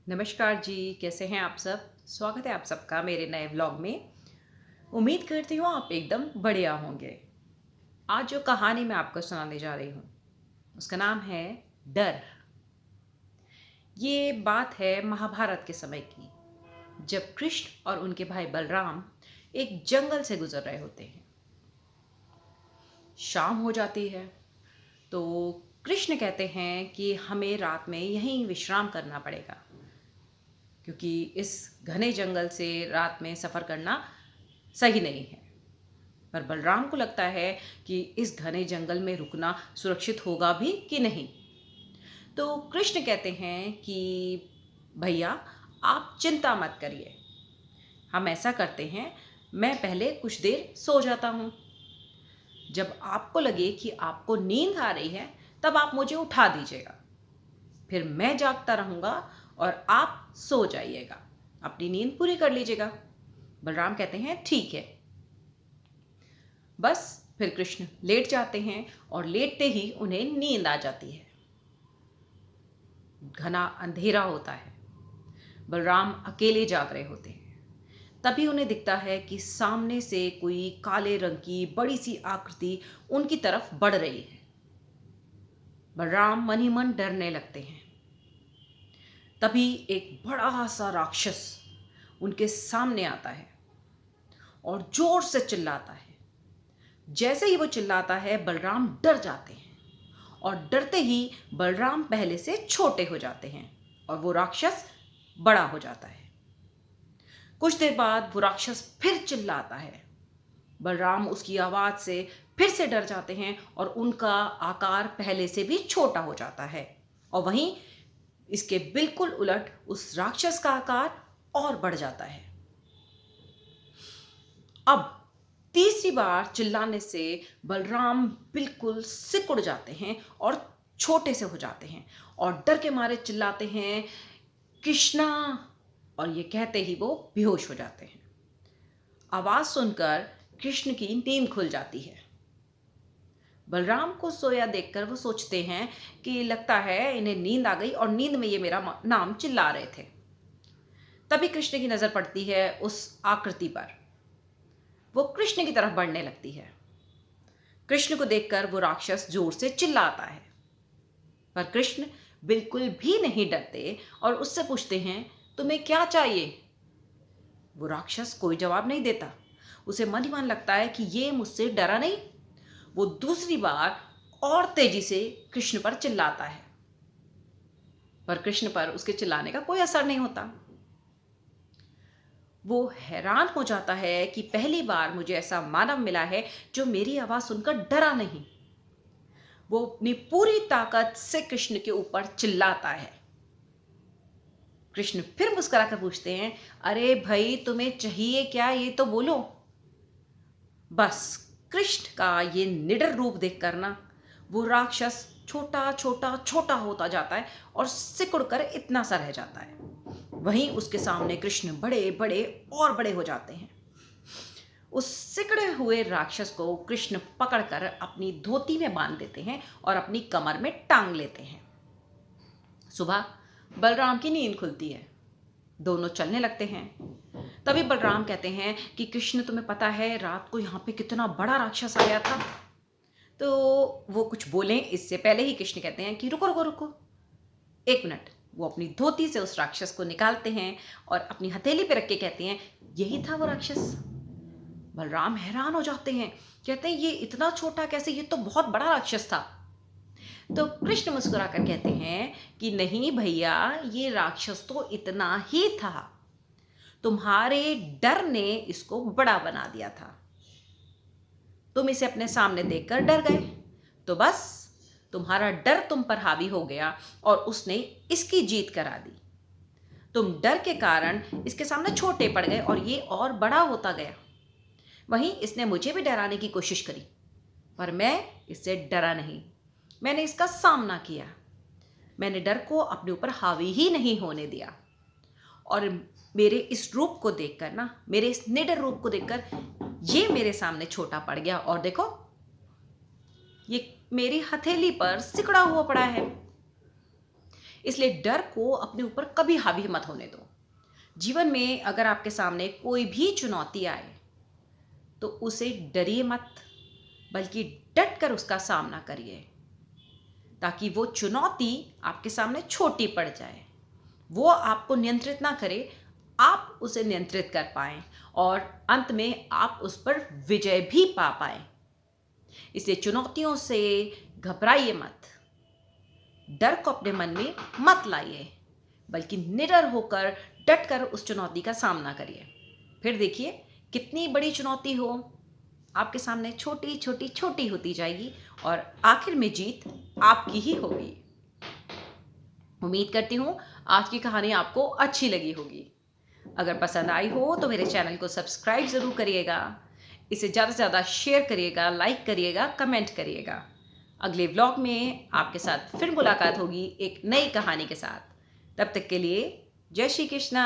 नमस्कार जी, कैसे हैं आप सब? स्वागत है आप सबका मेरे नए व्लॉग में। उम्मीद करती हूँ आप एकदम बढ़िया होंगे। आज जो कहानी मैं आपको सुनाने जा रही हूँ, उसका नाम है डर। ये बात है महाभारत के समय की, जब कृष्ण और उनके भाई बलराम एक जंगल से गुजर रहे होते हैं। शाम हो जाती है, तो कृष्ण कहते हैं कि हमें रात में यहीं विश्राम करना पड़ेगा, क्योंकि इस घने जंगल से रात में सफ़र करना सही नहीं है। पर बलराम को लगता है कि इस घने जंगल में रुकना सुरक्षित होगा भी कि नहीं। तो कृष्ण कहते हैं कि भैया, आप चिंता मत करिए, हम ऐसा करते हैं, मैं पहले कुछ देर सो जाता हूँ। जब आपको लगे कि आपको नींद आ रही है, तब आप मुझे उठा दीजिएगा, फिर मैं जागता रहूँगा और आप सो जाइएगा, अपनी नींद पूरी कर लीजिएगा। बलराम कहते हैं ठीक है। बस फिर कृष्ण लेट जाते हैं और लेटते ही उन्हें नींद आ जाती है। घना अंधेरा होता है, बलराम अकेले जाग रहे होते हैं। तभी उन्हें दिखता है कि सामने से कोई काले रंग की बड़ी सी आकृति उनकी तरफ बढ़ रही है। बलराम मन ही मन डरने लगते हैं। तभी एक बड़ा सा राक्षस उनके सामने आता है और जोर से चिल्लाता है। जैसे ही वो चिल्लाता है, बलराम डर जाते हैं और डरते ही बलराम पहले से छोटे हो जाते हैं और वो राक्षस बड़ा हो जाता है। कुछ देर बाद वो राक्षस फिर चिल्लाता है। बलराम उसकी आवाज से फिर से डर जाते हैं और उनका आकार पहले से भी छोटा हो जाता है। और वहीं इसके बिल्कुल उलट उस राक्षस का आकार और बढ़ जाता है। अब तीसरी बार चिल्लाने से बलराम बिल्कुल सिकुड़ जाते हैं और छोटे से हो जाते हैं और डर के मारे चिल्लाते हैं, कृष्णा। और ये कहते ही वो बेहोश हो जाते हैं। आवाज सुनकर कृष्ण की नींद खुल जाती है। बलराम को सोया देखकर वो सोचते हैं कि लगता है इन्हें नींद आ गई और नींद में ये मेरा नाम चिल्ला रहे थे। तभी कृष्ण की नजर पड़ती है उस आकृति पर। वो कृष्ण की तरफ बढ़ने लगती है। कृष्ण को देखकर वो राक्षस जोर से चिल्लाता है, पर कृष्ण बिल्कुल भी नहीं डरते और उससे पूछते हैं, तुम्हें क्या चाहिए? वो राक्षस कोई जवाब नहीं देता। उसे मन ही मन लगता है कि ये मुझसे डरा नहीं। वो दूसरी बार और तेजी से कृष्ण पर चिल्लाता है, पर कृष्ण पर उसके चिल्लाने का कोई असर नहीं होता। वो हैरान हो जाता है कि पहली बार मुझे ऐसा मानव मिला है जो मेरी आवाज सुनकर डरा नहीं। वो अपनी पूरी ताकत से कृष्ण के ऊपर चिल्लाता है। कृष्ण फिर मुस्कुराकर पूछते हैं, अरे भाई, तुम्हें चाहिए क्या, ये तो बोलो। बस कृष्ण का ये निडर रूप देखकर ना, वो राक्षस छोटा छोटा छोटा होता जाता है और सिकुड़कर इतना सा रह जाता है। वहीं उसके सामने कृष्ण बड़े बड़े और बड़े हो जाते हैं। उस सिकड़े हुए राक्षस को कृष्ण पकड़कर अपनी धोती में बांध देते हैं और अपनी कमर में टांग लेते हैं। सुबह बलराम की नींद खुलती है। दोनों चलने लगते हैं। तभी बलराम कहते हैं कि कृष्ण, तुम्हें पता है रात को यहाँ पे कितना बड़ा राक्षस आया था? तो वो कुछ बोलें इससे पहले ही कृष्ण कहते हैं कि रुको रुको रुको, एक मिनट। वो अपनी धोती से उस राक्षस को निकालते हैं और अपनी हथेली पे रख के कहते हैं, यही था वो राक्षस। बलराम हैरान हो जाते हैं, कहते हैं ये इतना छोटा कैसे, ये तो बहुत बड़ा राक्षस था। तो कृष्ण मुस्कुराकर कहते हैं कि नहीं भैया, ये राक्षस तो इतना ही था, तुम्हारे डर ने इसको बड़ा बना दिया था। तुम इसे अपने सामने देखकर डर गए, तो बस तुम्हारा डर तुम पर हावी हो गया और उसने इसकी जीत करा दी। तुम डर के कारण इसके सामने छोटे पड़ गए और ये और बड़ा होता गया। वहीं इसने मुझे भी डराने की कोशिश करी, पर मैं इससे डरा नहीं। मैंने इसका सामना किया। मैंने डर को अपने ऊपर हावी ही नहीं होने दिया। और मेरे इस रूप को देखकर ना, मेरे इस निडर रूप को देखकर ये मेरे सामने छोटा पड़ गया और देखो, ये मेरी हथेली पर सिकुड़ा हुआ पड़ा है। इसलिए डर को अपने ऊपर कभी हावी मत होने दो। जीवन में अगर आपके सामने कोई भी चुनौती आए तो उसे डरिए मत, बल्कि डट कर उसका सामना करिए, ताकि वो चुनौती आपके सामने छोटी पड़ जाए, वो आपको नियंत्रित ना करे, आप उसे नियंत्रित कर पाएं और अंत में आप उस पर विजय भी पा पाएं। इसलिए चुनौतियों से घबराइए मत, डर को अपने मन में मत लाइए, बल्कि निडर होकर डट कर उस चुनौती का सामना करिए। फिर देखिए कितनी बड़ी चुनौती हो आपके सामने छोटी छोटी छोटी होती जाएगी और आखिर में जीत आपकी ही होगी। उम्मीद करती हूँ आज की कहानी आपको अच्छी लगी होगी। अगर पसंद आई हो तो मेरे चैनल को सब्सक्राइब ज़रूर करिएगा, इसे ज़्यादा से ज़्यादा शेयर करिएगा, लाइक करिएगा, कमेंट करिएगा। अगले व्लॉग में आपके साथ फिर मुलाकात होगी एक नई कहानी के साथ। तब तक के लिए जय श्री कृष्णा।